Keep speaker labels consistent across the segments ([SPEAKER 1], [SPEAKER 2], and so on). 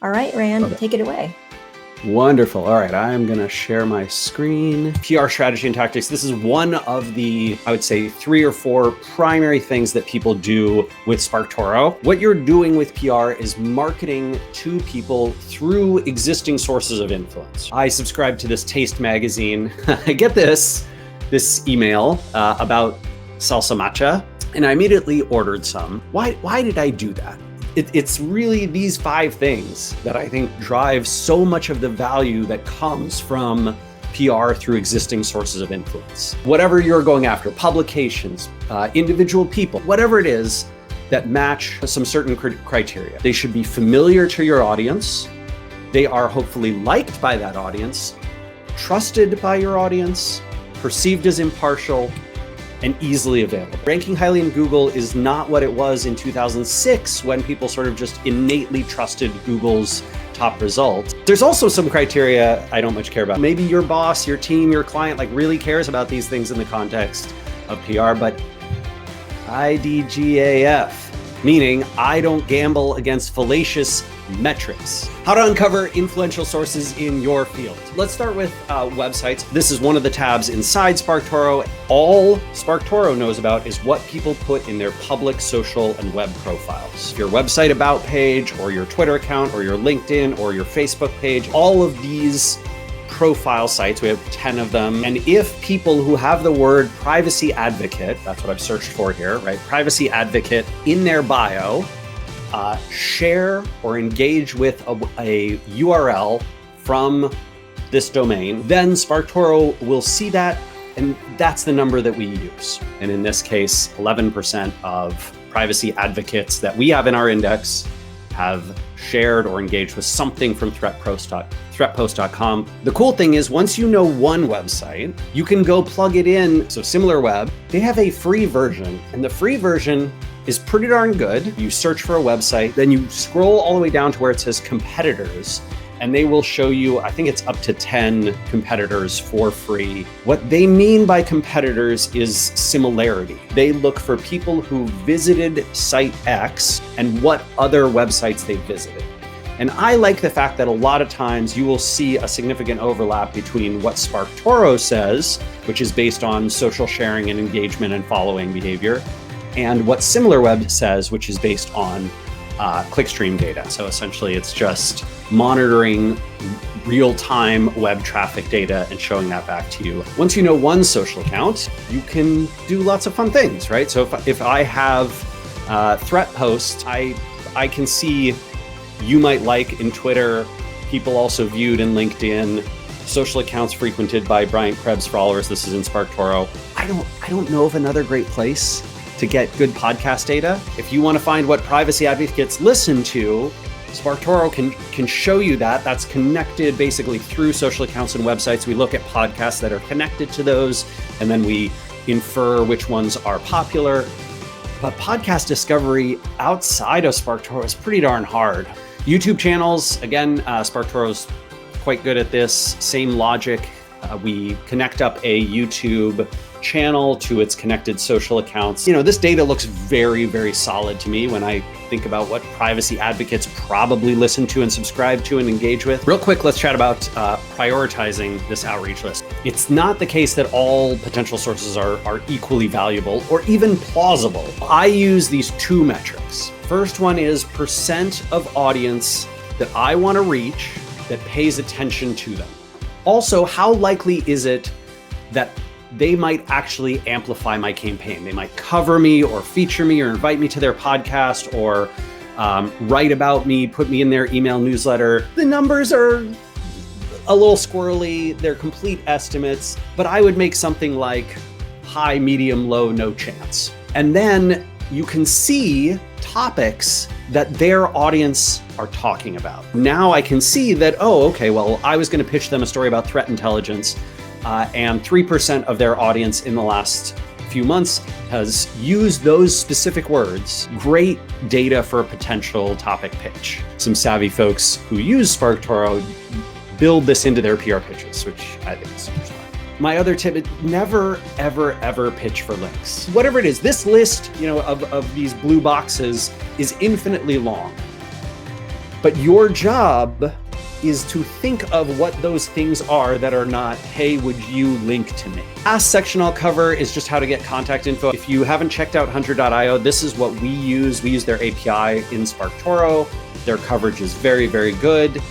[SPEAKER 1] All right, Rand,
[SPEAKER 2] Okay.
[SPEAKER 1] take it away.
[SPEAKER 2] Wonderful. All right, I'm going to share my screen. PR strategy and tactics. This is one of the, I would say, 3 or 4 primary things that people do with Sparktoro. What you're doing with PR is marketing to people through existing sources of influence. I subscribe to this Taste magazine. I get this email about salsa matcha, and I immediately ordered some. Why did I do that? It's really these 5 things that I think drive so much of the value that comes from PR through existing sources of influence. Whatever you're going after, publications, individual people, whatever it is that match some certain criteria. They should be familiar to your audience. They are hopefully liked by that audience, trusted by your audience, perceived as impartial, and easily available. Ranking highly in Google is not what it was in 2006 when people sort of just innately trusted Google's top results. There's also some criteria I don't much care about. Maybe your boss, your team, your client really cares about these things in the context of PR, but IDGAF, meaning I don't gamble against fallacious metrics. How to uncover influential sources in your field. Let's start with websites. This is one of the tabs inside Sparktoro. All Sparktoro knows about is what people put in their public social and web profiles. Your website about page, or your Twitter account, or your LinkedIn, or your Facebook page, all of these profile sites, we have 10 of them. And if people who have the word privacy advocate, that's what I've searched for here, right? Privacy advocate in their bio, share or engage with a URL from this domain, then Sparktoro will see that, and that's the number that we use. And in this case, 11% of privacy advocates that we have in our index have shared or engaged with something from threatpost.com. The cool thing is, once you know one website, you can go plug it in. So SimilarWeb, they have a free version, and the free version is pretty darn good. You search for a website, then you scroll all the way down to where it says competitors, and they will show you, I think it's up to 10 competitors for free. What they mean by competitors is similarity. They look for people who visited site X and what other websites they visited. And I like the fact that a lot of times you will see a significant overlap between what Sparktoro says, which is based on social sharing and engagement and following behavior, and what SimilarWeb says, which is based on clickstream data. So essentially it's just monitoring real-time web traffic data and showing that back to you. Once you know one social account, you can do lots of fun things, right? So if I have threat posts, I can see you might like in Twitter, people also viewed in LinkedIn, social accounts frequented by Bryant Krebs followers. This is in Sparktoro. I don't know of another great place to get good podcast data. If you want to find what privacy advocates listen to, Sparktoro can show you that. That's connected basically through social accounts and websites. We look at podcasts that are connected to those, and then we infer which ones are popular. But podcast discovery outside of Sparktoro is pretty darn hard. YouTube channels, again, Sparktoro's quite good at this. Same logic. We connect up a YouTube channel to its connected social accounts. This data looks very, very solid to me when I think about what privacy advocates probably listen to and subscribe to and engage with. Real quick, let's chat about prioritizing this outreach list. It's not the case that all potential sources are equally valuable or even plausible. I use these 2 metrics. First one is percent of audience that I want to reach that pays attention to them. Also, how likely is it that they might actually amplify my campaign? They might cover me or feature me or invite me to their podcast or write about me, put me in their email newsletter. The numbers are a little squirrely. They're complete estimates, but I would make something like high, medium, low, no chance. And then you can see topics that their audience are talking about. Now I can see that, okay, well, I was going to pitch them a story about threat intelligence, and 3% of their audience in the last few months has used those specific words. Great data for a potential topic pitch. Some savvy folks who use Sparktoro build this into their PR pitches, which I think is super smart. My other tip is never, ever, ever pitch for links. Whatever it is, this list, of these blue boxes is infinitely long. But your job is to think of what those things are that are not, hey, would you link to me? Last section I'll cover is just how to get contact info. If you haven't checked out Hunter.io, this is what we use. We use their API in Sparktoro. Their coverage is very, very good.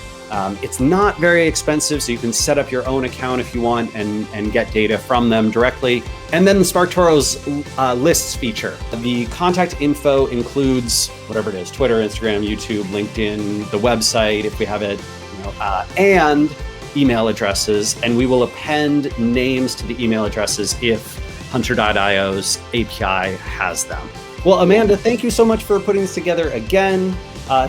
[SPEAKER 2] It's not very expensive, so you can set up your own account if you want and get data from them directly. And then Sparktoro's lists feature. The contact info includes whatever it is, Twitter, Instagram, YouTube, LinkedIn, the website, if we have it, and email addresses. And we will append names to the email addresses if Hunter.io's API has them. Well, Amanda, thank you so much for putting this together again.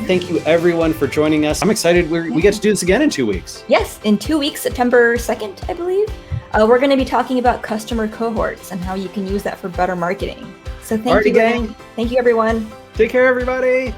[SPEAKER 2] Thank you everyone for joining us. I'm excited we get to do this again in 2 weeks.
[SPEAKER 1] Yes, in 2 weeks, September 2nd, I believe. We're going to be talking about customer cohorts and how you can use that for better marketing. So thank you,
[SPEAKER 2] gang.
[SPEAKER 1] Thank you, everyone.
[SPEAKER 2] Take care, everybody.